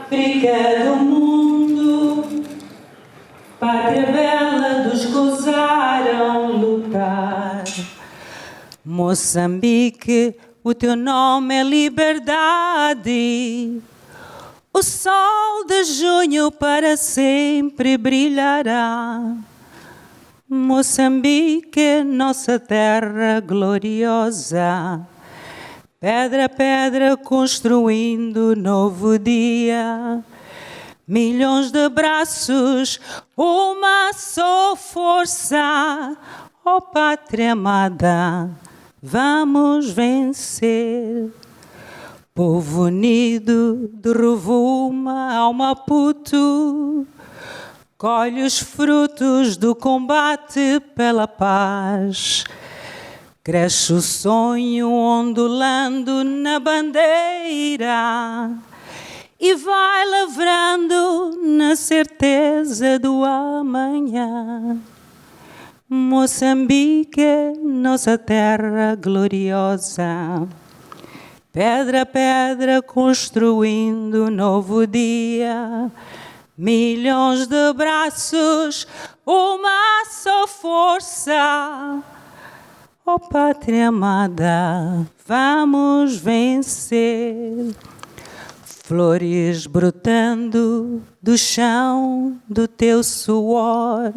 África do mundo, pátria bela dos que ousaram lutar. Moçambique, o teu nome é liberdade. O sol de junho para sempre brilhará. Moçambique, nossa terra gloriosa. Pedra a pedra construindo novo dia. Milhões de braços, uma só força. Ó pátria amada, vamos vencer. Povo unido de Rovuma ao Maputo, colhe os frutos do combate pela paz. Cresce o sonho ondulando na bandeira e vai lavrando na certeza do amanhã. Moçambique, nossa terra gloriosa. Pedra a pedra construindo novo dia. Milhões de braços, uma só força. Ó pátria amada, vamos vencer. Flores brotando do chão do teu suor.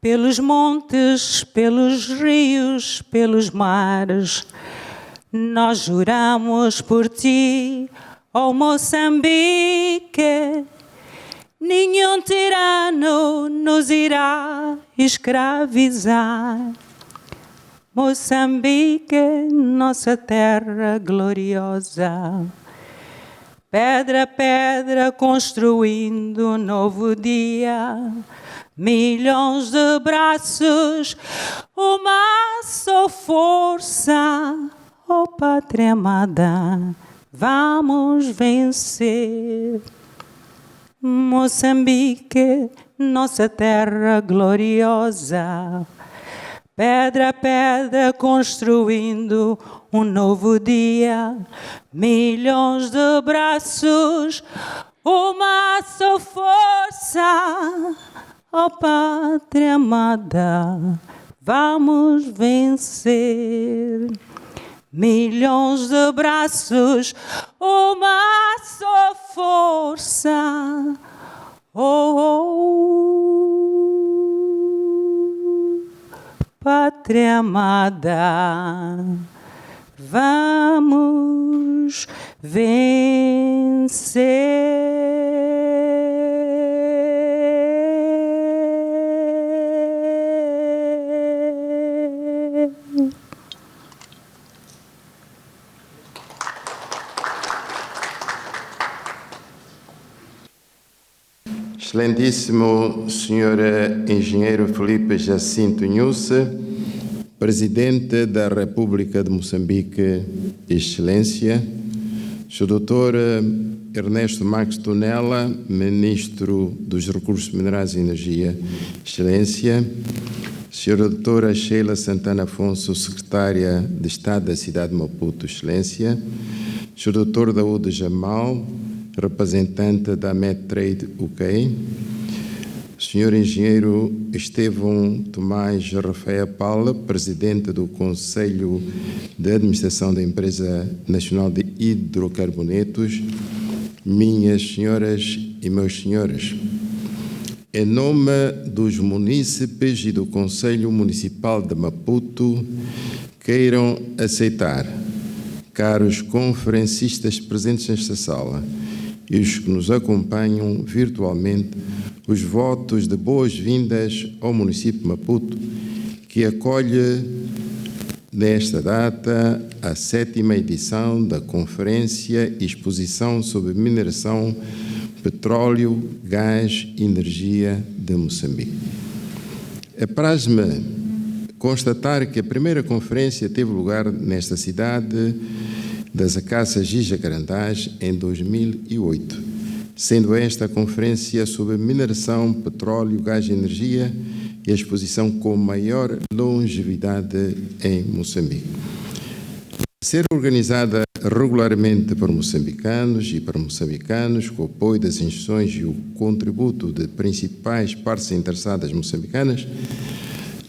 Pelos montes, pelos rios, pelos mares. Nós juramos por ti, ó Moçambique. Nenhum tirano nos irá escravizar. Moçambique, nossa terra gloriosa. Pedra a pedra construindo um novo dia. Milhões de braços, uma só força. Ó pátria amada, vamos vencer. Moçambique, nossa terra gloriosa. Pedra a pedra construindo um novo dia. Milhões de braços, uma só força. Ó pátria amada, vamos vencer. Milhões de braços, uma só força. Pátria amada, vamos vencer. Excelentíssimo Sr. Engenheiro Filipe Jacinto Nhusse, Presidente da República de Moçambique, Excelência, Sr. Dr. Ernesto Marques Tonela, Ministro dos Recursos Minerais e Energia, Excelência, Sra. Doutora Sheila Santana Afonso, Secretária de Estado da cidade de Maputo, Excelência, Sr. Dr. Daúde Jamal, representante da Medtrade UK, Sr. Engenheiro Estevão Tomás Rafael Paula, Presidente do Conselho de Administração da Empresa Nacional de Hidrocarbonetos, minhas senhoras e meus senhores, em nome dos munícipes e do Conselho Municipal de Maputo, queiram aceitar, caros conferencistas presentes nesta sala e os que nos acompanham virtualmente, os votos de boas-vindas ao município de Maputo, que acolhe nesta data a 7ª edição da Conferência e Exposição sobre Mineração, Petróleo, Gás e Energia de Moçambique. Apraz-me constatar que a primeira conferência teve lugar nesta cidade das Acácias e Jacarandás em 2008, sendo esta a conferência sobre mineração, petróleo, gás e energia e a exposição com maior longevidade em Moçambique. ser organizada regularmente por moçambicanos e para moçambicanos, com o apoio das instituições e o contributo de principais partes interessadas moçambicanas,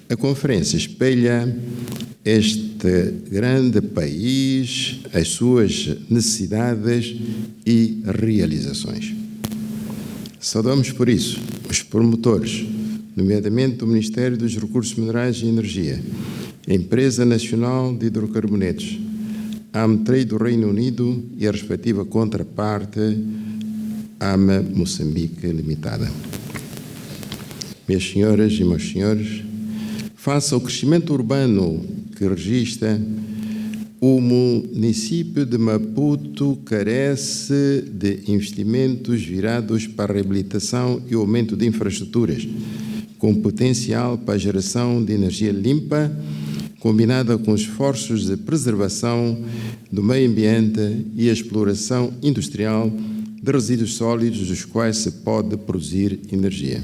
a conferência espelha este grande país, as suas necessidades e realizações. Saudamos por isso os promotores, nomeadamente o Ministério dos Recursos Minerais e Energia, a Empresa Nacional de Hidrocarbonetos, a AMTREI do Reino Unido e a respectiva contraparte AMA Moçambique Limitada. Minhas senhoras e meus senhores, face ao crescimento urbano que registra, o município de Maputo carece de investimentos virados para a reabilitação e o aumento de infraestruturas, com potencial para a geração de energia limpa, combinada com esforços de preservação do meio ambiente e a exploração industrial de resíduos sólidos dos quais se pode produzir energia.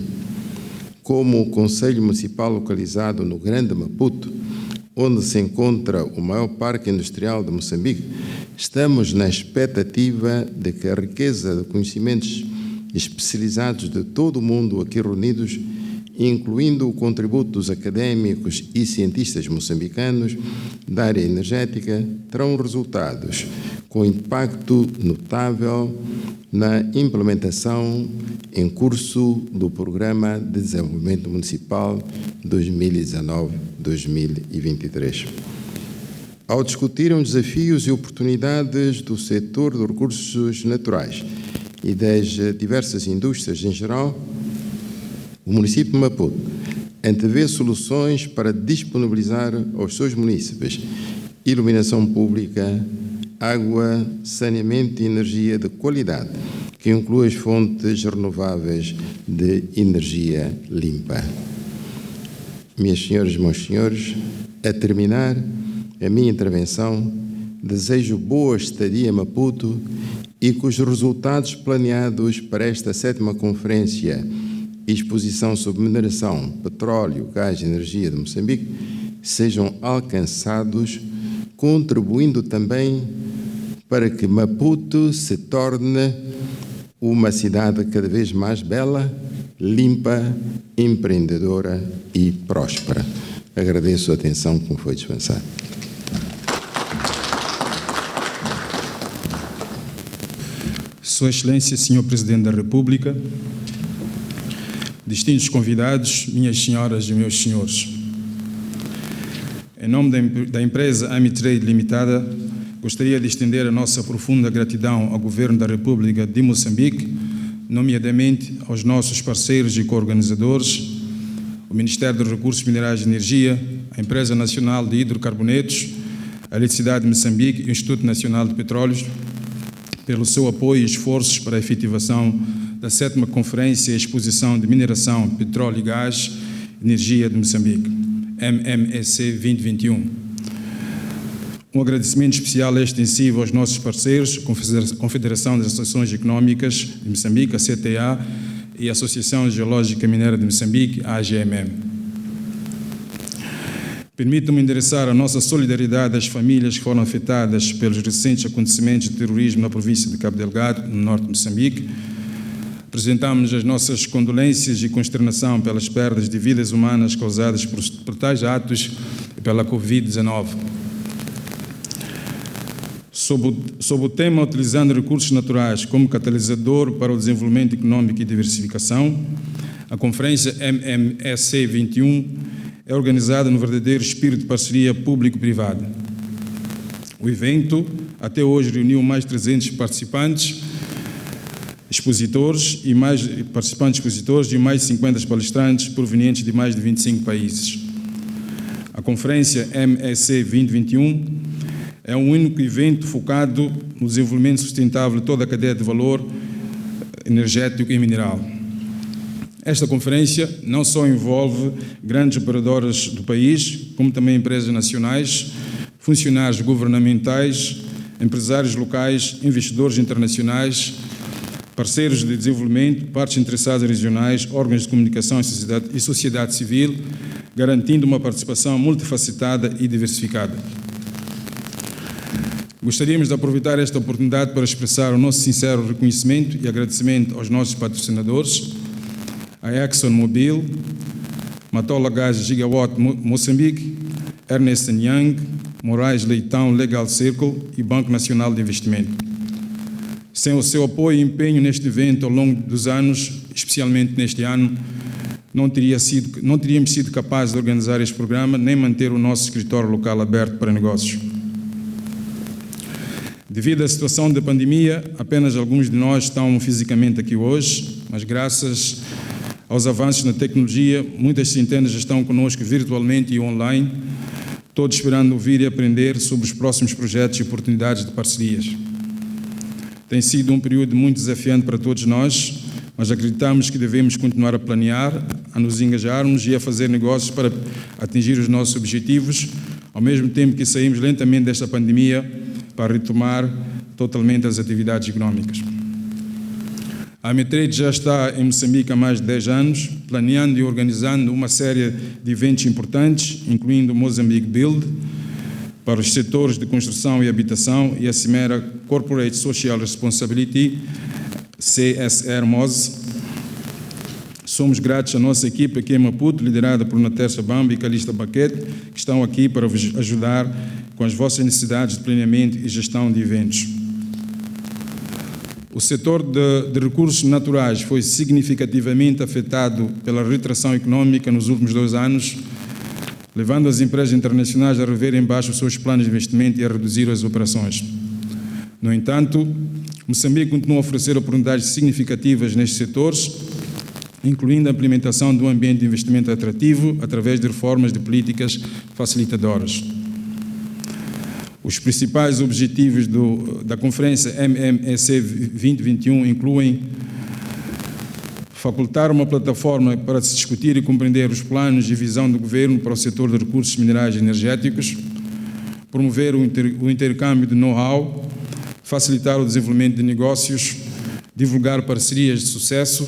Como o Conselho Municipal localizado no Grande Maputo, onde se encontra o maior parque industrial de Moçambique, estamos na expectativa de que a riqueza de conhecimentos especializados de todo o mundo aqui reunidos, incluindo o contributo dos académicos e cientistas moçambicanos da área energética, terão resultados com impacto notável na implementação em curso do Programa de Desenvolvimento Municipal 2019-2023. Ao discutirem os desafios e oportunidades do setor de recursos naturais e das diversas indústrias em geral, o município de Maputo antevê soluções para disponibilizar aos seus munícipes iluminação pública, água, saneamento e energia de qualidade, que inclui as fontes renováveis de energia limpa. Minhas senhoras e meus senhores, a terminar a minha intervenção, desejo boa estadia em Maputo e que os resultados planeados para esta 7ª Conferência e Exposição sobre Mineração, Petróleo, Gás e Energia de Moçambique sejam alcançados, contribuindo também para que Maputo se torne uma cidade cada vez mais bela, limpa, empreendedora e próspera. Agradeço a atenção que me foi dispensada. Sua Excelência, Senhor Presidente da República, distintos convidados, minhas senhoras e meus senhores, em nome da empresa AMTREI Limitada, gostaria de estender a nossa profunda gratidão ao Governo da República de Moçambique, nomeadamente aos nossos parceiros e co-organizadores, o Ministério dos Recursos Minerais e Energia, a Empresa Nacional de Hidrocarbonetos, a Eletricidade de Moçambique e o Instituto Nacional de Petróleos, pelo seu apoio e esforços para a efetivação da 7ª Conferência e Exposição de Mineração, Petróleo e Gás e Energia de Moçambique, MMEC 2021. Um agradecimento especial e extensivo aos nossos parceiros, Confederação das Associações Económicas de Moçambique, a CTA, e a Associação Geológica Mineira de Moçambique, a AGMM. Permitam-me endereçar a nossa solidariedade às famílias que foram afetadas pelos recentes acontecimentos de terrorismo na província de Cabo Delgado, no norte de Moçambique. Apresentamos as nossas condolências e consternação pelas perdas de vidas humanas causadas por tais atos e pela Covid-19. Sob o tema utilizando recursos naturais como catalisador para o desenvolvimento econômico e diversificação, a Conferência MMEC 21 é organizada no verdadeiro espírito de parceria público-privada. O evento, até hoje, reuniu mais de 300 participantes expositores e mais de 50 palestrantes provenientes de mais de 25 países. A Conferência MEC 2021 é um único evento focado no desenvolvimento sustentável de toda a cadeia de valor energético e mineral. Esta conferência não só envolve grandes operadoras do país, como também empresas nacionais, funcionários governamentais, empresários locais, investidores internacionais, parceiros de desenvolvimento, partes interessadas regionais, órgãos de comunicação e sociedade civil, garantindo uma participação multifacetada e diversificada. Gostaríamos de aproveitar esta oportunidade para expressar o nosso sincero reconhecimento e agradecimento aos nossos patrocinadores, a ExxonMobil, Matola Gás Gigawatt Moçambique, Ernst & Young, Moraes Leitão Legal Circle e Banco Nacional de Investimento. Sem o seu apoio e empenho neste evento ao longo dos anos, especialmente neste ano, não teríamos sido capazes de organizar este programa nem manter o nosso escritório local aberto para negócios. Devido à situação da pandemia, apenas alguns de nós estão fisicamente aqui hoje, mas graças aos avanços na tecnologia, muitas centenas estão conosco virtualmente e online, todos esperando ouvir e aprender sobre os próximos projetos e oportunidades de parcerias. Tem sido um período muito desafiante para todos nós, mas acreditamos que devemos continuar a planear, a nos engajarmos e a fazer negócios para atingir os nossos objetivos, ao mesmo tempo que saímos lentamente desta pandemia para retomar totalmente as atividades económicas. A Amitrade já está em Moçambique há mais de 10 anos, planeando e organizando uma série de eventos importantes, incluindo o Mozambique Build, para os setores de construção e habitação e a Cimeira Corporate Social Responsibility, CSR-MOS. Somos gratos à nossa equipe aqui em Maputo, liderada por Natasha Bamba e Calista Baquete, que estão aqui para vos ajudar com as vossas necessidades de planeamento e gestão de eventos. O setor de recursos naturais foi significativamente afetado pela retração econômica nos últimos 2 anos, levando as empresas internacionais a rever em baixo os seus planos de investimento e a reduzir as operações. No entanto, Moçambique continua a oferecer oportunidades significativas nestes setores, incluindo a implementação de um ambiente de investimento atrativo através de reformas de políticas facilitadoras. Os principais objetivos da Conferência MMEC 2021 incluem facultar uma plataforma para se discutir e compreender os planos e visão do Governo para o setor de recursos minerais e energéticos, promover o intercâmbio de know-how, facilitar o desenvolvimento de negócios, divulgar parcerias de sucesso,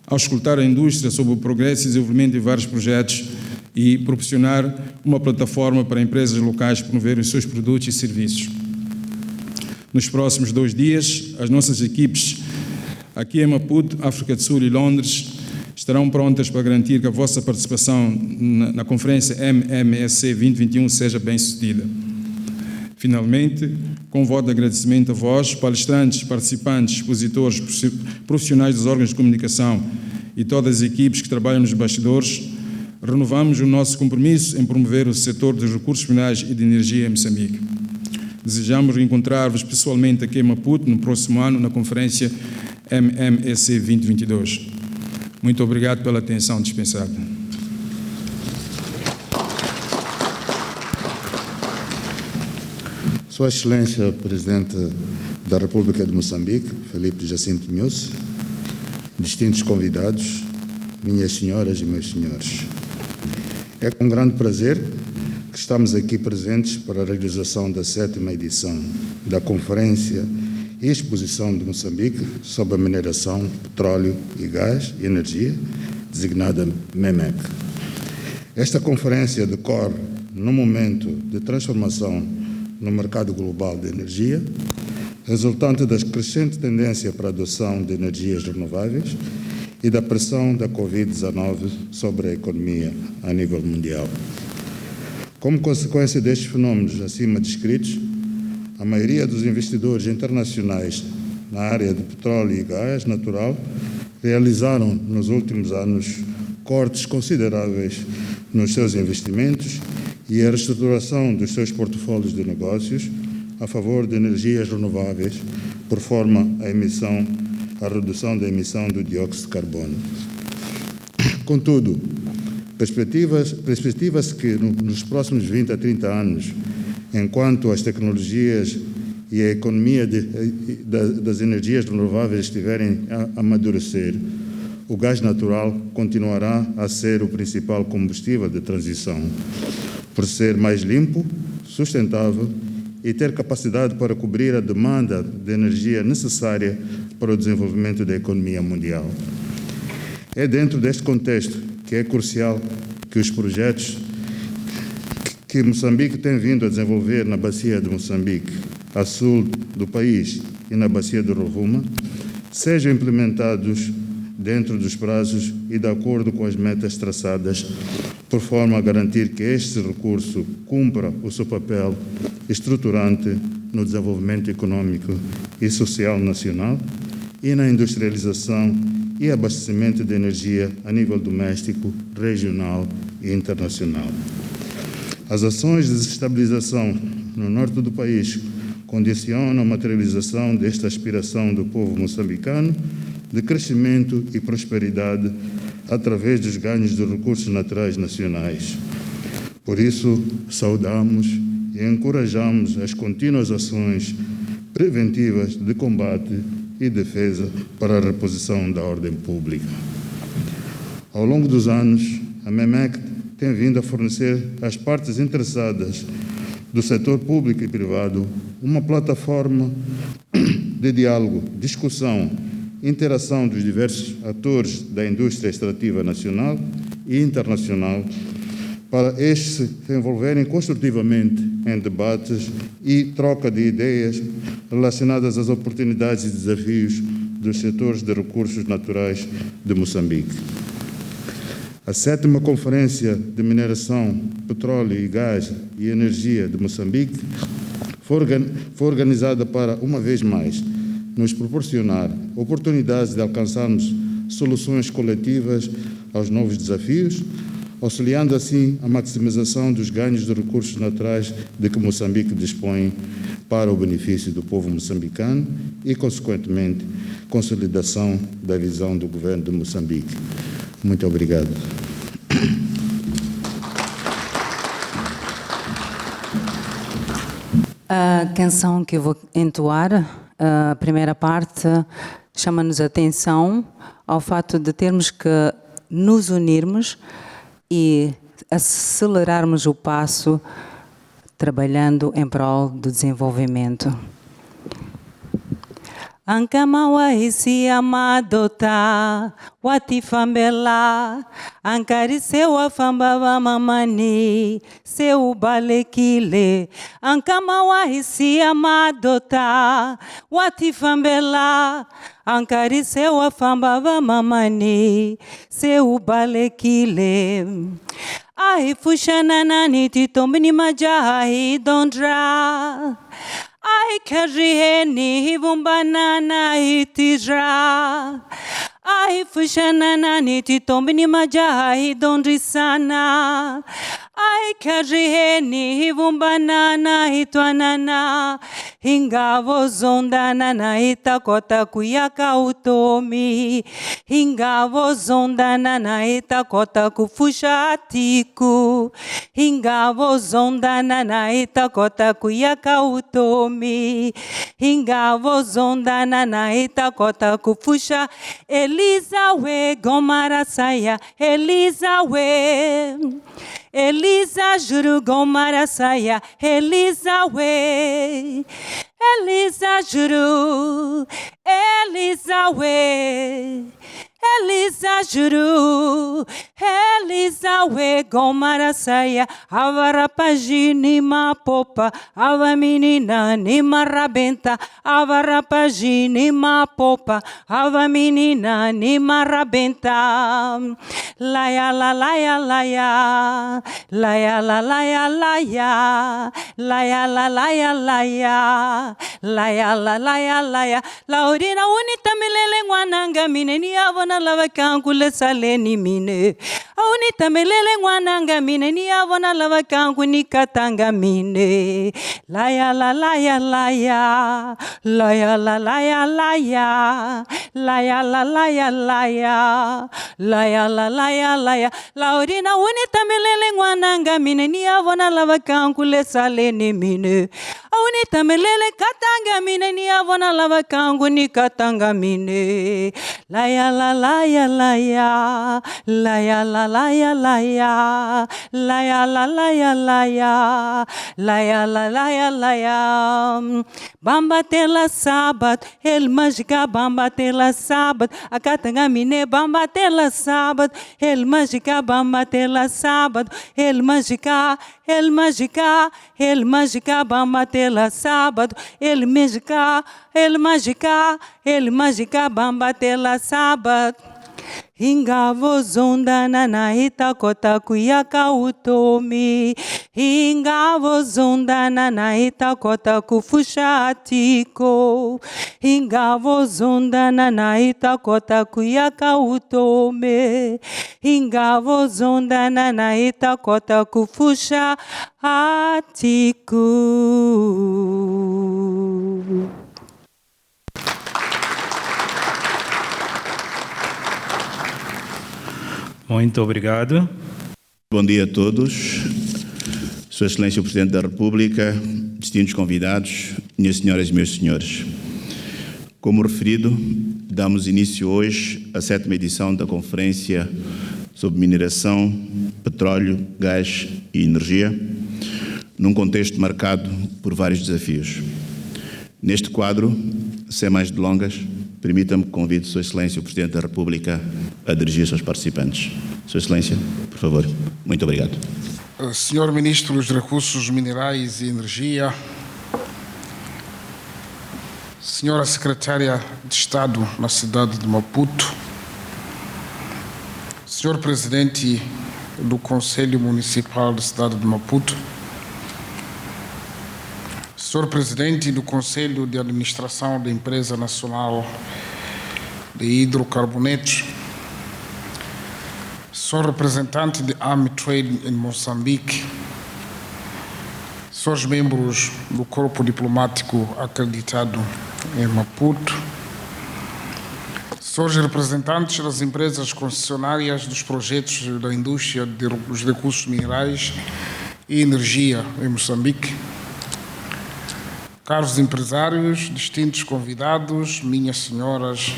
auscultar a indústria sobre o progresso e desenvolvimento de vários projetos e proporcionar uma plataforma para empresas locais promover os seus produtos e serviços. Nos próximos 2 dias, as nossas equipes aqui em Maputo, África do Sul e Londres estarão prontas para garantir que a vossa participação na Conferência MMEC 2021 seja bem-sucedida. Finalmente, com voto de agradecimento a vós, palestrantes, participantes, expositores, profissionais dos órgãos de comunicação e todas as equipes que trabalham nos bastidores, renovamos o nosso compromisso em promover o setor dos recursos minerais e de energia em Moçambique. Desejamos reencontrar-vos pessoalmente aqui em Maputo no próximo ano na Conferência MMEC 2022. Muito obrigado pela atenção dispensada. Sua Excelência, Presidente da República de Moçambique, Filipe Jacinto Nyusi, distintos convidados, minhas senhoras e meus senhores. É com grande prazer que estamos aqui presentes para a realização da 7ª edição da Conferência e Exposição de Moçambique sobre a mineração, petróleo e gás e energia, designada MEMEC. Esta conferência decorre num momento de transformação no mercado global de energia, resultante da crescente tendência para a adoção de energias renováveis e da pressão da Covid-19 sobre a economia a nível mundial. Como consequência destes fenómenos acima descritos, a maioria dos investidores internacionais na área de petróleo e gás natural realizaram nos últimos anos cortes consideráveis nos seus investimentos e a reestruturação dos seus portfólios de negócios a favor de energias renováveis, por forma a redução da emissão do dióxido de carbono. Contudo, perspectiva-se que nos próximos 20 a 30 anos, enquanto as tecnologias e a economia das energias renováveis estiverem a amadurecer, o gás natural continuará a ser o principal combustível de transição, por ser mais limpo, sustentável e ter capacidade para cobrir a demanda de energia necessária para o desenvolvimento da economia mundial. É dentro deste contexto que é crucial que os projetos que Moçambique tem vindo a desenvolver na bacia de Moçambique, a sul do país e na bacia do Rovuma, sejam implementados dentro dos prazos e de acordo com as metas traçadas, por forma a garantir que este recurso cumpra o seu papel estruturante no desenvolvimento econômico e social nacional e na industrialização e abastecimento de energia a nível doméstico, regional e internacional. As ações de desestabilização no norte do país condicionam a materialização desta aspiração do povo moçambicano de crescimento e prosperidade através dos ganhos de recursos naturais nacionais. Por isso, saudamos e encorajamos as contínuas ações preventivas de combate e defesa para a reposição da ordem pública. Ao longo dos anos, a MEMEC tem vindo a fornecer às partes interessadas do setor público e privado uma plataforma de diálogo, discussão, interação dos diversos atores da indústria extrativa nacional e internacional para estes se envolverem construtivamente em debates e troca de ideias relacionadas às oportunidades e desafios dos setores de recursos naturais de Moçambique. A 7ª Conferência de Mineração, Petróleo e Gás e Energia de Moçambique foi organizada para, uma vez mais, nos proporcionar oportunidades de alcançarmos soluções coletivas aos novos desafios, auxiliando assim a maximização dos ganhos de recursos naturais de que Moçambique dispõe para o benefício do povo moçambicano e, consequentemente, consolidação da visão do governo de Moçambique. Muito obrigado. A canção que eu vou entoar, a primeira parte, chama-nos a atenção ao fato de termos que nos unirmos e acelerarmos o passo trabalhando em prol do desenvolvimento. Ankama wahisi amadota watifambela ankari seu afambava mamani seu balekile ankama wahisi amadota watifambela ankari seu afambava mamani seu balekile ai fushana niti tombini majahi dondra ai kariheni hivumbanana hitijra ai fushanana niti tombini majahi dondrisana ai kariheni hivumbanana hitwanana hingavo zondanana hitakota kuyaka utomi hingavo zondanana hitakota kufusha atiku hingavo zondanana hitakota kuyaka utomi hingavo zondanana hitakota kufusha Eliza we gomarasaya Eliza we Eliza juru gomarasaya Eliza we Eliza juru Eliza we Eliza juru Eliza we gomarasaya avarapajini mapopa ava menina ni marabenta avarapajini mapopa ava menina ni marabenta laya la laya laya laya la laya laya laya la laya laya laya la laya laya laurina unita milele ngwananga mineni avona lava kankule saleni mine unita milele ngwananga mineni avona lava kankuni katanga mine laya la laya laya laya la laya laya laya la laya laya laya la laya laya laurina unita milele ngwananga mineni avona lava kankule saleni mine unita milele katanga mineni avona lava kankuni katanga mine laya la laya laya laya la la la ya la ya, la ya la la ya, la ya la ya. Bamba tela sábado, el mágica bamba tela sábado, a catangamine bamba tela sábado, el mágica bamba tela sábado, el mágica bamba tela sábado, el mágica bamba tela sábado. Hingavo zonda na itakota kuyaka utomi, hingavo zonda na itakota kufusha atiko, hingavo zonda na itakota kuyaka utome, hingavo zonda na itakota kufusha atiko. Muito obrigado. Bom dia a todos. Sua Excelência o Presidente da República, distintos convidados, minhas senhoras e meus senhores. Como referido, damos início hoje à 7ª edição da Conferência sobre Mineração, Petróleo, Gás e Energia, num contexto marcado por vários desafios. Neste quadro, sem mais delongas, permita-me que convide Sua Excelência o Presidente da República a dirigir-se aos participantes. Sua Excelência, por favor. Muito obrigado. Senhor Ministro dos Recursos Minerais e Energia, Senhora Secretária de Estado na cidade de Maputo, Senhor Presidente do Conselho Municipal da cidade de Maputo, Senhor Presidente do Conselho de Administração da Empresa Nacional de Hidrocarbonetos, Senhor Representante de AmiTrade em Moçambique, Senhores membros do Corpo Diplomático acreditado em Maputo, Senhores representantes das empresas concessionárias dos projetos da indústria dos recursos minerais e energia em Moçambique, caros empresários, distintos convidados, minhas senhoras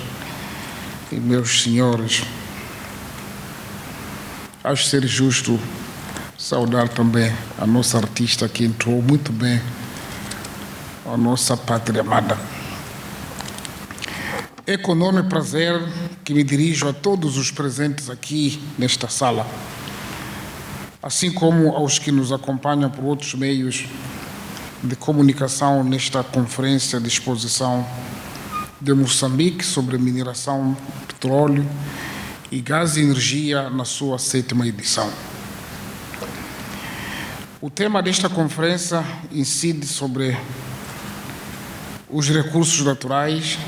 e meus senhores, acho ser justo saudar também a nossa artista que entrou muito bem a nossa pátria amada. É com enorme prazer que me dirijo a todos os presentes aqui nesta sala, assim como aos que nos acompanham por outros meios de comunicação nesta conferência de exposição de Moçambique sobre mineração, petróleo e gás e energia na sua 7ª edição. O tema desta conferência incide sobre os recursos naturais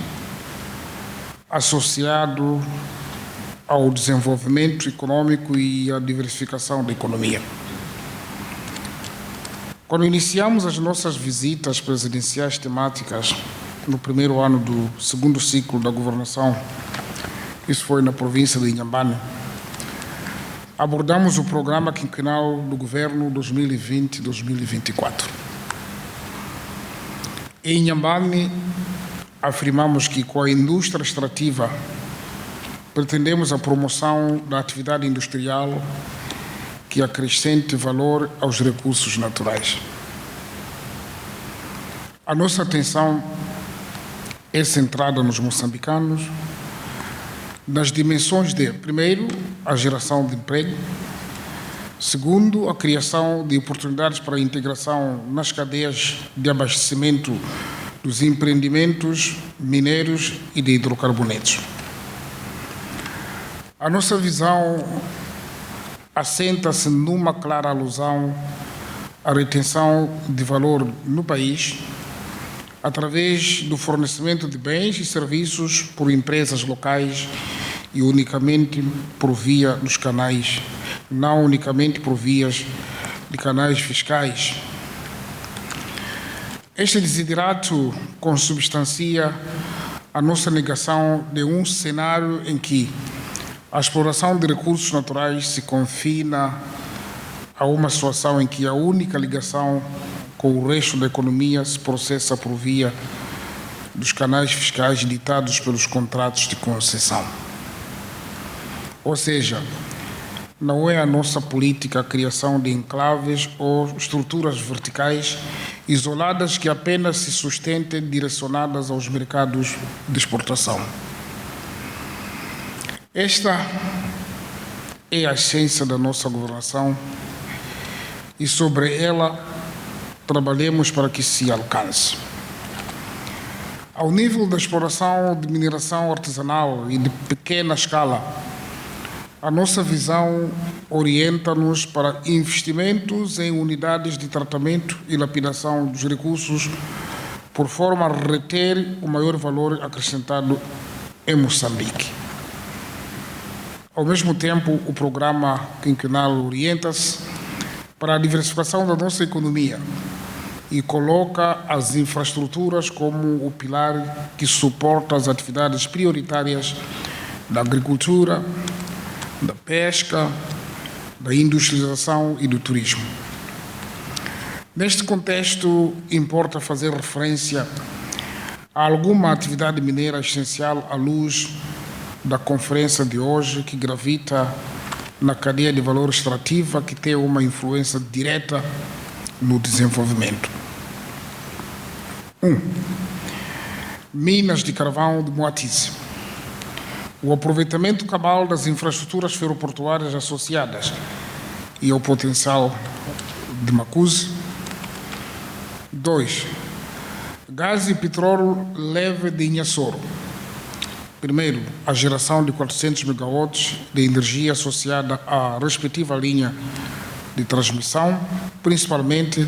associado ao desenvolvimento econômico e à diversificação da economia. Quando iniciamos as nossas visitas presidenciais temáticas no primeiro ano do 2º ciclo da governação, isso foi na província de Inhambane, abordamos o programa quinquenal do governo 2020-2024. Em Inhambane, afirmamos que com a indústria extrativa pretendemos a promoção da atividade industrial que acrescente valor aos recursos naturais. A nossa atenção é centrada nos moçambicanos, nas dimensões de, primeiro, a geração de emprego, segundo, a criação de oportunidades para a integração nas cadeias de abastecimento dos empreendimentos mineiros e de hidrocarbonetos. A nossa visão assenta-se numa clara alusão à retenção de valor no país através do fornecimento de bens e serviços por empresas locais e unicamente por via dos canais, não unicamente por vias de canais fiscais. Este desiderato consubstancia a nossa negação de um cenário em que a exploração de recursos naturais se confina a uma situação em que a única ligação com o resto da economia se processa por via dos canais fiscais ditados pelos contratos de concessão. Ou seja, não é a nossa política a criação de enclaves ou estruturas verticais isoladas que apenas se sustentem direcionadas aos mercados de exportação. Esta é a essência da nossa governação e sobre ela trabalhemos para que se alcance. Ao nível da exploração de mineração artesanal e de pequena escala, a nossa visão orienta-nos para investimentos em unidades de tratamento e lapidação dos recursos, por forma a reter o maior valor acrescentado em Moçambique. Ao mesmo tempo, o programa quinquenal orienta-se para a diversificação da nossa economia e coloca as infraestruturas como o pilar que suporta as atividades prioritárias da agricultura, da pesca, da industrialização e do turismo. Neste contexto, importa fazer referência a alguma atividade mineira essencial à luz da conferência de hoje, que gravita na cadeia de valor extrativa, que tem uma influência direta no desenvolvimento. 1. Minas de carvão de Moatize. O aproveitamento cabal das infraestruturas ferroportuárias associadas e ao potencial de Macuse. 2. Gás e petróleo leve de Inhassoro. Primeiro, a geração de 400 megawatts de energia associada à respectiva linha de transmissão, principalmente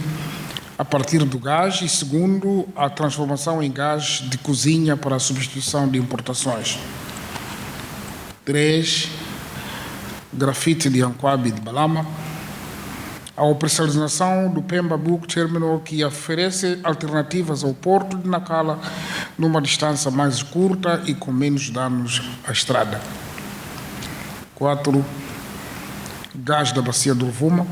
a partir do gás, e segundo, a transformação em gás de cozinha para a substituição de importações. 3. Grafite de Anquabe e de Balama. A operacionalização do Pemba Bulk Terminal, que oferece alternativas ao porto de Nacala numa distância mais curta e com menos danos à estrada. 4. Gás da Bacia do Rovuma.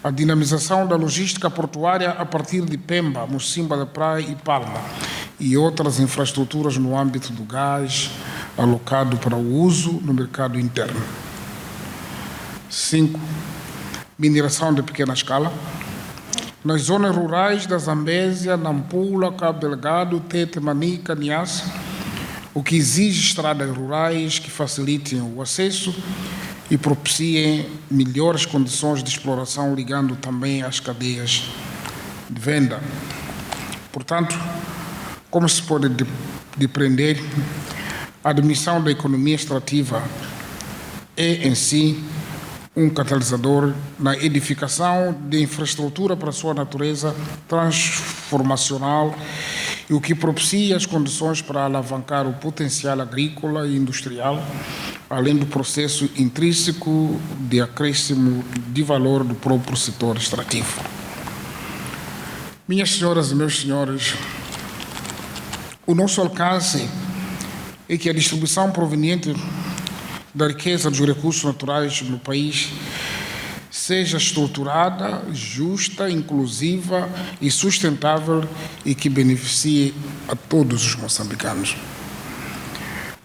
A dinamização da logística portuária a partir de Pemba, Mocimba da Praia e Palma, e outras infraestruturas no âmbito do gás alocado para o uso no mercado interno. 5. Mineração de pequena escala. Nas zonas rurais da Zambésia, Nampula, Cabo Delgado, Tete, Manica, Niassa, o que exige estradas rurais que facilitem o acesso e propiciem melhores condições de exploração, ligando também às cadeias de venda. Portanto, como se pode depreender, a admissão da economia extrativa é, em si, um catalisador na edificação de infraestrutura para a sua natureza transformacional e o que propicia as condições para alavancar o potencial agrícola e industrial, além do processo intrínseco de acréscimo de valor do próprio setor extrativo. Minhas senhoras e meus senhores, o nosso alcance é que a distribuição proveniente da riqueza dos recursos naturais no país seja estruturada, justa, inclusiva e sustentável e que beneficie a todos os moçambicanos.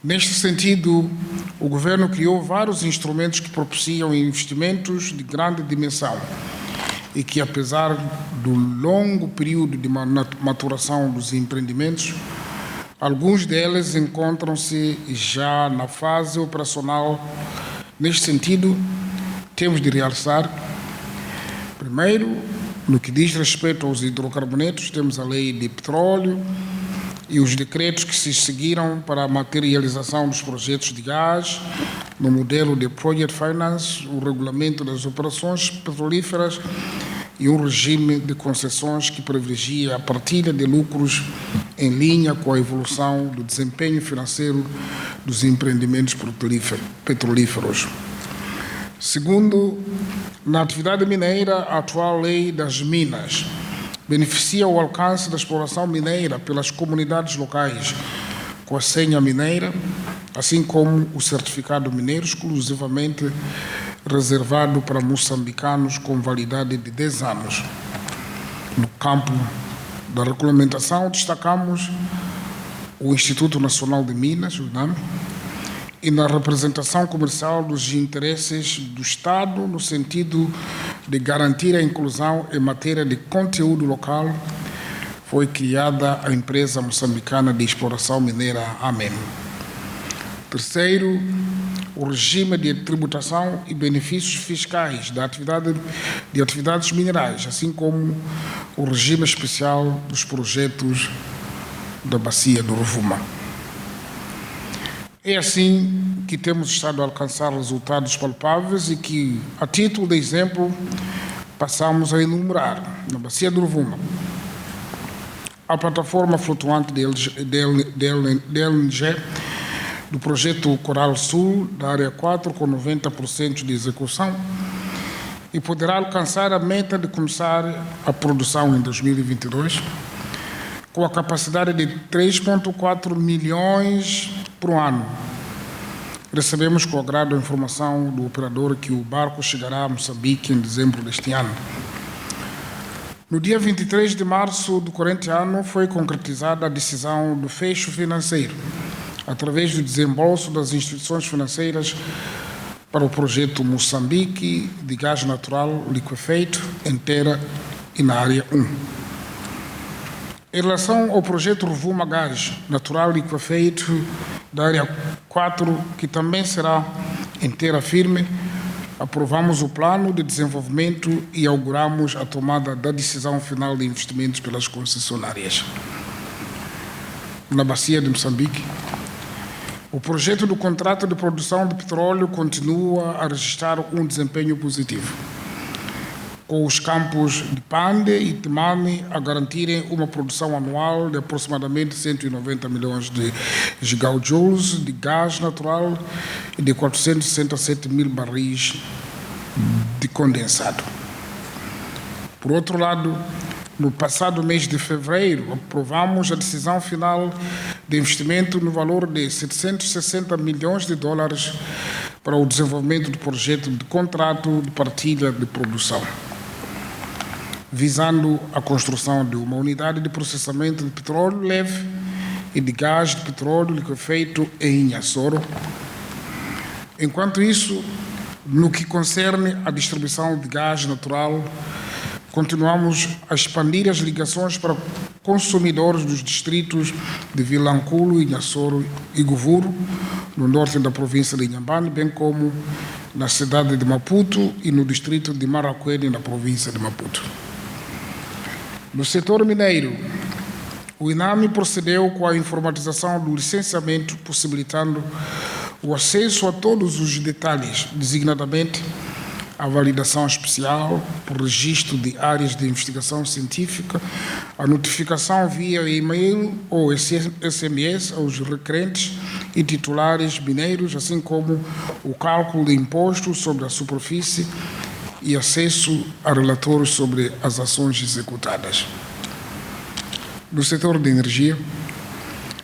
Neste sentido, o governo criou vários instrumentos que propiciam investimentos de grande dimensão e que, apesar do longo período de maturação dos empreendimentos, alguns deles encontram-se já na fase operacional. Neste sentido, temos de realçar, primeiro, no que diz respeito aos hidrocarbonetos, temos a lei de petróleo e os decretos que se seguiram para a materialização dos projetos de gás, no modelo de Project Finance, o regulamento das operações petrolíferas e um regime de concessões que privilegia a partilha de lucros em linha com a evolução do desempenho financeiro dos empreendimentos petrolíferos. Segundo, na atividade mineira, a atual lei das minas beneficia o alcance da exploração mineira pelas comunidades locais com a senha mineira, assim como o certificado mineiro exclusivamente reservado para moçambicanos com validade de 10 anos. No campo da regulamentação, destacamos o Instituto Nacional de Minas, o INAMI, e na representação comercial dos interesses do Estado no sentido de garantir a inclusão em matéria de conteúdo local, foi criada a empresa moçambicana de exploração mineira AMEM. Terceiro, o regime de tributação e benefícios fiscais de atividades minerais, assim como o regime especial dos projetos da Bacia do Rovuma. É assim que temos estado a alcançar resultados palpáveis e que, a título de exemplo, passamos a enumerar na Bacia do Rovuma a plataforma flutuante de LNG do projeto Coral Sul, da área 4, com 90% de execução, e poderá alcançar a meta de começar a produção em 2022, com a capacidade de 3,4 milhões por ano. Recebemos com agrado a informação do operador que o barco chegará a Moçambique em dezembro deste ano. No dia 23 de março do corrente ano, foi concretizada a decisão do fecho financeiro, através do desembolso das instituições financeiras para o projeto Moçambique de gás natural liquefeito em terra e na área 1. Em relação ao projeto Rovuma Gás Natural Liquefeito da área 4, que também será em terra firme, aprovamos o plano de desenvolvimento e auguramos a tomada da decisão final de investimentos pelas concessionárias. Na Bacia de Moçambique, o projeto do contrato de produção de petróleo continua a registrar um desempenho positivo, com os campos de Pande e Temane a garantirem uma produção anual de aproximadamente 190 milhões de gigajoules de gás natural e de 467 mil barris de condensado. Por outro lado, no passado mês de fevereiro, aprovamos a decisão final de investimento no valor de 760 milhões de dólares para o desenvolvimento do projeto de contrato de partilha de produção, visando a construção de uma unidade de processamento de petróleo leve e de gás de petróleo liquefeito em Inhassoro. Enquanto isso, no que concerne à distribuição de gás natural, continuamos a expandir as ligações para consumidores dos distritos de Vilanculo, Inhassoro e Govuro, no norte da província de Inhambane, bem como na cidade de Maputo e no distrito de Maracuene, na província de Maputo. No setor mineiro, o INAMI procedeu com a informatização do licenciamento, possibilitando o acesso a todos os detalhes, designadamente a validação especial por registro de áreas de investigação científica, a notificação via e-mail ou SMS aos requerentes e titulares mineiros, assim como o cálculo de imposto sobre a superfície e acesso a relatórios sobre as ações executadas. No setor de energia,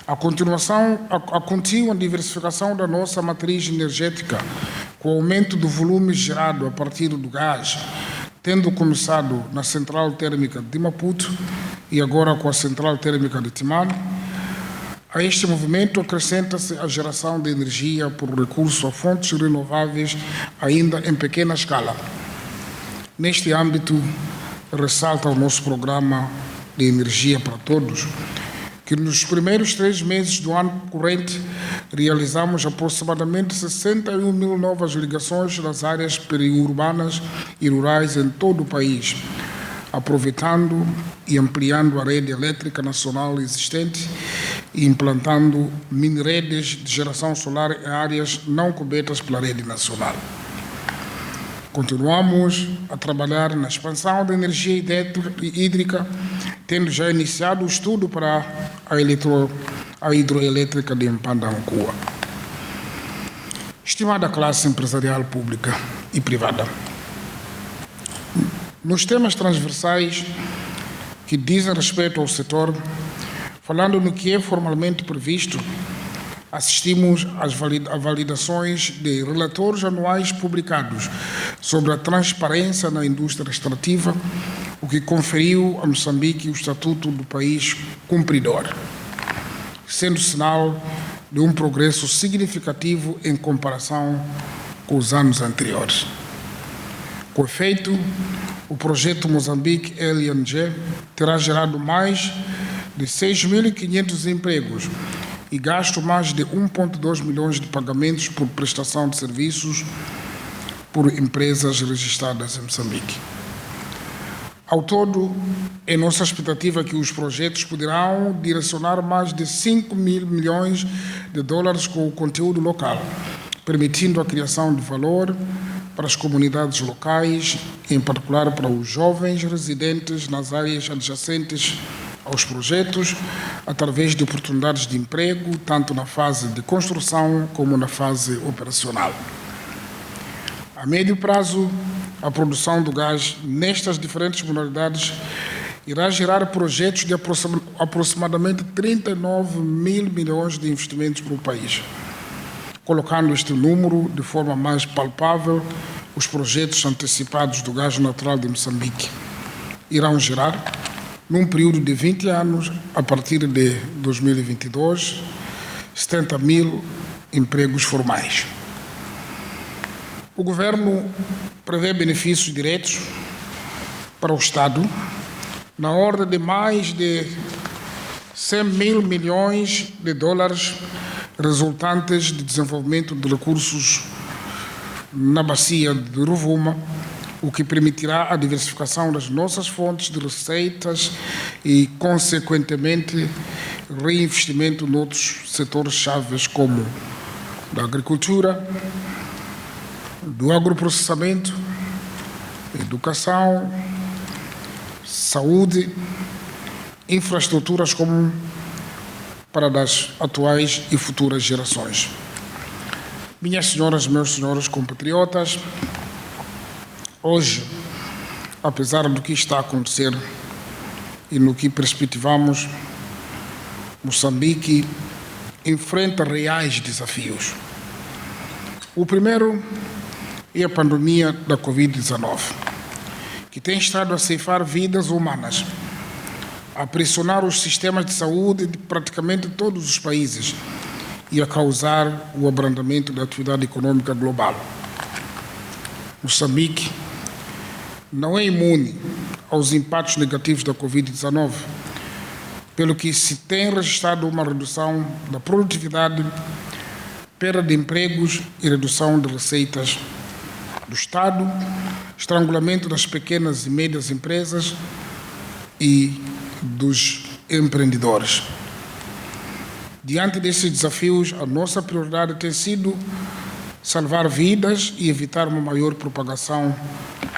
a contínua diversificação da nossa matriz energética, com o aumento do volume gerado a partir do gás, tendo começado na central térmica de Maputo e agora com a central térmica de Temane. A este movimento acrescenta-se a geração de energia por recurso a fontes renováveis ainda em pequena escala. Neste âmbito, ressalta o nosso programa de energia para todos, que nos primeiros 3 meses do ano corrente realizamos aproximadamente 61 mil novas ligações nas áreas periurbanas e rurais em todo o país, aproveitando e ampliando a rede elétrica nacional existente e implantando mini-redes de geração solar em áreas não cobertas pela rede nacional. Continuamos a trabalhar na expansão da energia hídrica, tendo já iniciado o estudo para a hidroelétrica de Mpandancua. Estimada classe empresarial pública e privada, nos temas transversais que dizem respeito ao setor, falando no que é formalmente previsto, assistimos às validações de relatórios anuais publicados sobre a transparência na indústria extrativa, o que conferiu a Moçambique o estatuto do país cumpridor, sendo sinal de um progresso significativo em comparação com os anos anteriores. Com efeito, o projeto Moçambique LNG terá gerado mais de 6.500 empregos e gasto mais de 1,2 milhões de pagamentos por prestação de serviços por empresas registradas em Moçambique. Ao todo, é nossa expectativa que os projetos poderão direcionar mais de 5 mil milhões de dólares com o conteúdo local, permitindo a criação de valor para as comunidades locais, em particular para os jovens residentes nas áreas adjacentes aos projetos, através de oportunidades de emprego, tanto na fase de construção como na fase operacional. A médio prazo, a produção do gás nestas diferentes modalidades irá gerar projetos de aproximadamente 39 mil milhões de investimentos para o país. Colocando este número de forma mais palpável, os projetos antecipados do gás natural de Moçambique irão gerar, num período de 20 anos, a partir de 2022, 70 mil empregos formais. O Governo prevê benefícios diretos para o Estado na ordem de mais de 100 mil milhões de dólares resultantes de desenvolvimento de recursos na bacia de Rovuma, o que permitirá a diversificação das nossas fontes de receitas e, consequentemente, reinvestimento noutros setores-chave como da agricultura, do agroprocessamento, educação, saúde, infraestruturas como para das atuais e futuras gerações. Minhas senhoras e meus senhores compatriotas, hoje, apesar do que está a acontecer e no que perspectivamos, Moçambique enfrenta reais desafios. O primeiro é a pandemia da Covid-19, que tem estado a ceifar vidas humanas, a pressionar os sistemas de saúde de praticamente todos os países e a causar o abrandamento da atividade econômica global. Moçambique não é imune aos impactos negativos da Covid-19, pelo que se tem registrado uma redução da produtividade, perda de empregos e redução de receitas do Estado, estrangulamento das pequenas e médias empresas e dos empreendedores. Diante desses desafios, a nossa prioridade tem sido salvar vidas e evitar uma maior propagação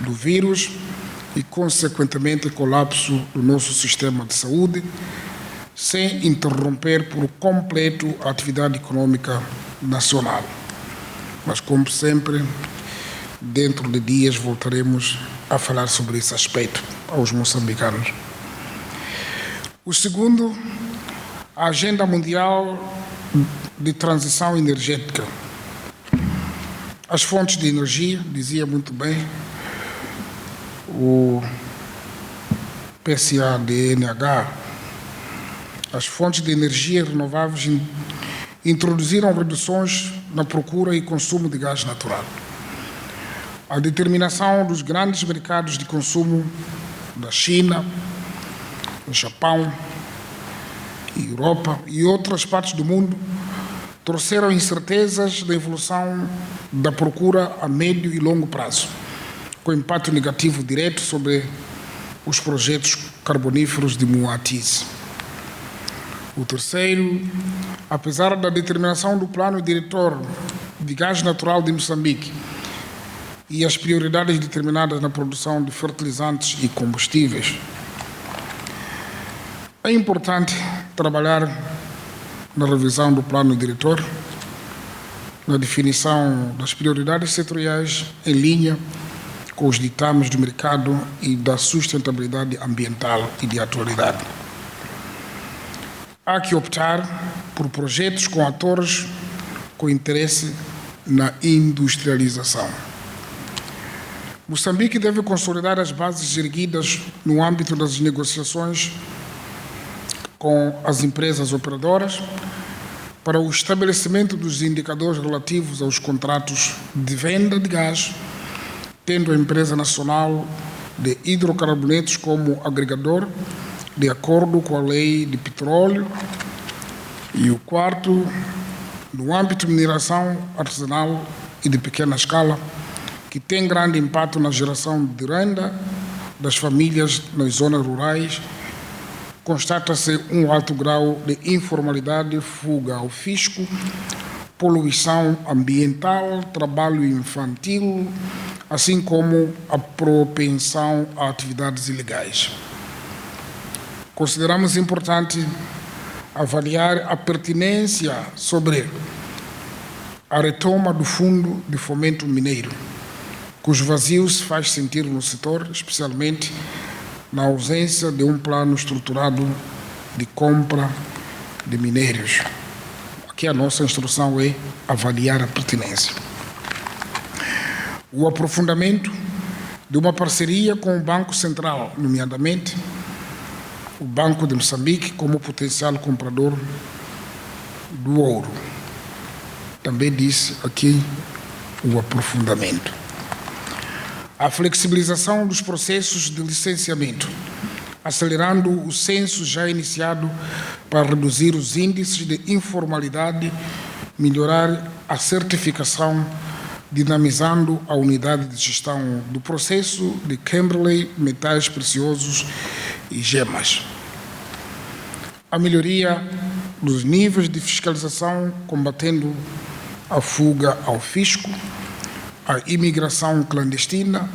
do vírus e, consequentemente, colapso do nosso sistema de saúde, sem interromper por completo a atividade econômica nacional. Mas, como sempre, dentro de dias voltaremos a falar sobre esse aspecto aos moçambicanos. O segundo, a Agenda Mundial de Transição Energética. As fontes de energia, dizia muito bem o PCADNH, as fontes de energia renováveis introduziram reduções na procura e consumo de gás natural. A determinação dos grandes mercados de consumo da China, do Japão, Europa e outras partes do mundo trouxeram incertezas da evolução da procura a médio e longo prazo, com impacto negativo direto sobre os projetos carboníferos de Moatize. O terceiro, apesar da determinação do plano diretor de gás natural de Moçambique e as prioridades determinadas na produção de fertilizantes e combustíveis, é importante trabalhar na revisão do plano diretor, na definição das prioridades setoriais em linha com os ditames do mercado e da sustentabilidade ambiental e de atualidade. Há que optar por projetos com atores com interesse na industrialização. Moçambique deve consolidar as bases erguidas no âmbito das negociações com as empresas operadoras para o estabelecimento dos indicadores relativos aos contratos de venda de gás, tendo a Empresa Nacional de Hidrocarbonetos como agregador, de acordo com a Lei de Petróleo. E o quarto, no âmbito de mineração artesanal e de pequena escala, que tem grande impacto na geração de renda das famílias nas zonas rurais, constata-se um alto grau de informalidade, fuga ao fisco, poluição ambiental, trabalho infantil, assim como a propensão a atividades ilegais. Consideramos importante avaliar a pertinência sobre a retoma do Fundo de Fomento Mineiro, cujo vazio se faz sentir no setor, especialmente na ausência de um plano estruturado de compra de minérios. Aqui a nossa instrução é avaliar a pertinência. O aprofundamento de uma parceria com o Banco Central, nomeadamente o Banco de Moçambique, como potencial comprador do ouro. Também disse aqui o aprofundamento. A flexibilização dos processos de licenciamento, acelerando o censo já iniciado para reduzir os índices de informalidade, melhorar a certificação, dinamizando a unidade de gestão do processo de Kimberley, metais preciosos e gemas. A melhoria dos níveis de fiscalização, combatendo a fuga ao fisco, a imigração clandestina,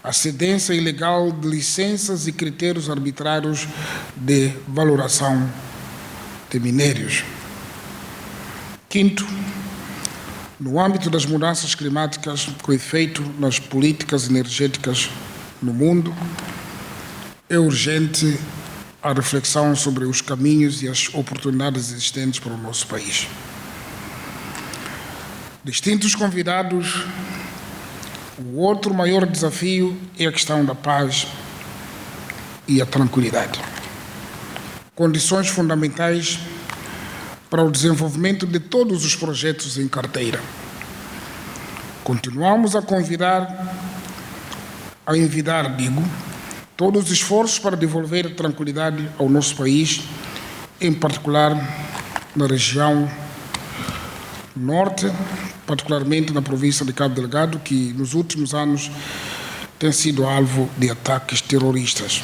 a cedência ilegal de licenças e critérios arbitrários de valoração de minérios. Quinto, no âmbito das mudanças climáticas com efeito nas políticas energéticas no mundo, é urgente a reflexão sobre os caminhos e as oportunidades existentes para o nosso país. Distintos convidados, o outro maior desafio é a questão da paz e a tranquilidade. Condições fundamentais para o desenvolvimento de todos os projetos em carteira. Continuamos a envidar, todos os esforços para devolver tranquilidade ao nosso país, em particular na região norte, particularmente na província de Cabo Delgado, que nos últimos anos tem sido alvo de ataques terroristas.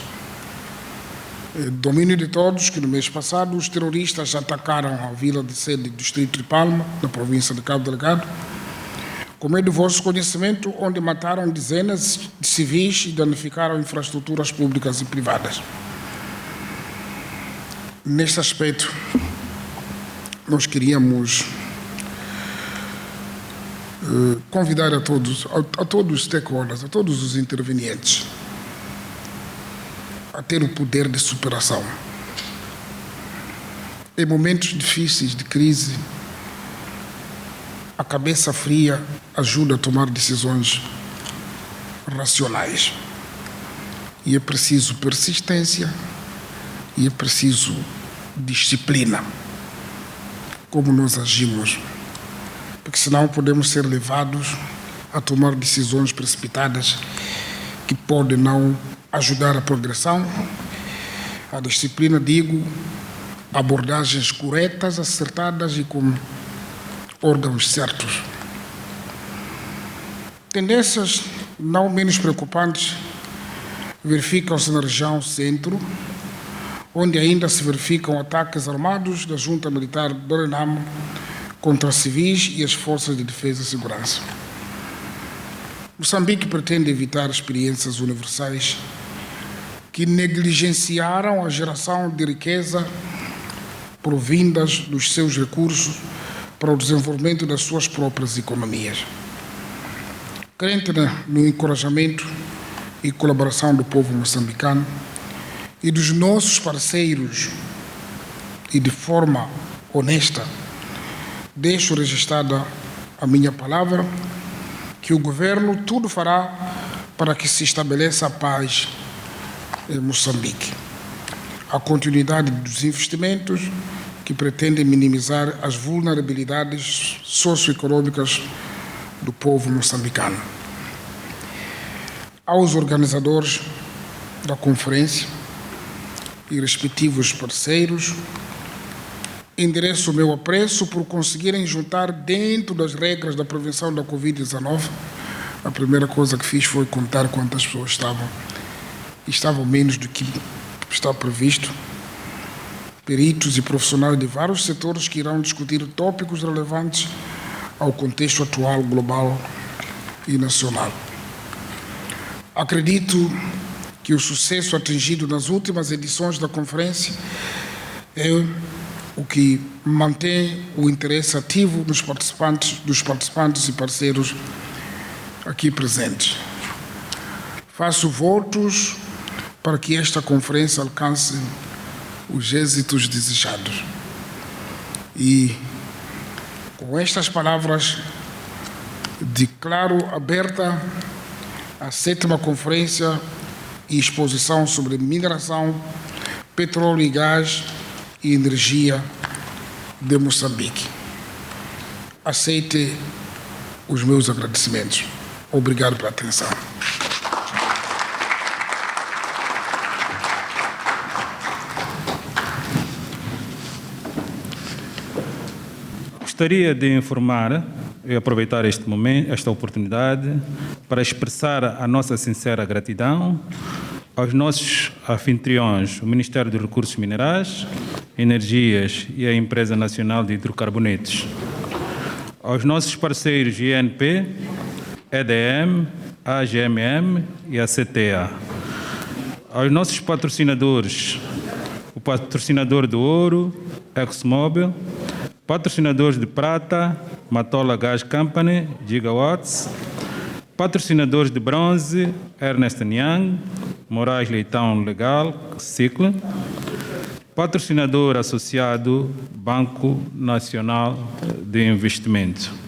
Domínio de todos que no mês passado os terroristas atacaram a vila de sede do distrito de Palma, na província de Cabo Delgado, como é de vosso conhecimento, onde mataram dezenas de civis e danificaram infraestruturas públicas e privadas. Neste aspecto, nós queríamos convidar a todos os stakeholders, a todos os intervenientes, a ter o poder de superação. Em momentos difíceis de crise, a cabeça fria ajuda a tomar decisões racionais. E é preciso persistência e é preciso disciplina. Como nós agimos, porque senão podemos ser levados a tomar decisões precipitadas que podem não ajudar a progressão. A disciplina, abordagens corretas, acertadas e com órgãos certos. Tendências não menos preocupantes verificam-se na região centro, onde ainda se verificam ataques armados da junta militar do Renamo contra civis e as forças de defesa e segurança. Moçambique pretende evitar experiências universais que negligenciaram a geração de riqueza provindas dos seus recursos para o desenvolvimento das suas próprias economias. Crente no encorajamento e colaboração do povo moçambicano e dos nossos parceiros e de forma honesta, deixo registrada a minha palavra que o governo tudo fará para que se estabeleça a paz em Moçambique. A continuidade dos investimentos que pretendem minimizar as vulnerabilidades socioeconômicas do povo moçambicano. Aos organizadores da conferência e respectivos parceiros, endereço o meu apreço por conseguirem juntar dentro das regras da prevenção da Covid-19. A primeira coisa que fiz foi contar quantas pessoas estavam menos do que está previsto. Peritos e profissionais de vários setores que irão discutir tópicos relevantes ao contexto atual, global e nacional. Acredito que o sucesso atingido nas últimas edições da conferência é o que mantém o interesse ativo dos participantes e parceiros aqui presentes. Faço votos para que esta conferência alcance os êxitos desejados. E, com estas palavras, declaro aberta a 7ª Conferência e Exposição sobre Mineração, Petróleo e Gás e Energia de Moçambique. Aceite os meus agradecimentos. Obrigado pela atenção. Gostaria de informar e aproveitar este momento, esta oportunidade, para expressar a nossa sincera gratidão aos nossos anfitriões, o Ministério dos Recursos Minerais, Energias e a Empresa Nacional de Hidrocarbonetos, aos nossos parceiros INP, EDM, AGMM e a CTA, aos nossos patrocinadores, o patrocinador do ouro, ExxonMobil, patrocinadores de prata, Matola Gas Company, Gigawatts, patrocinadores de bronze, Ernst & Young, Moraes Leitão Legal, Ciclo, patrocinador associado, Banco Nacional de Investimento.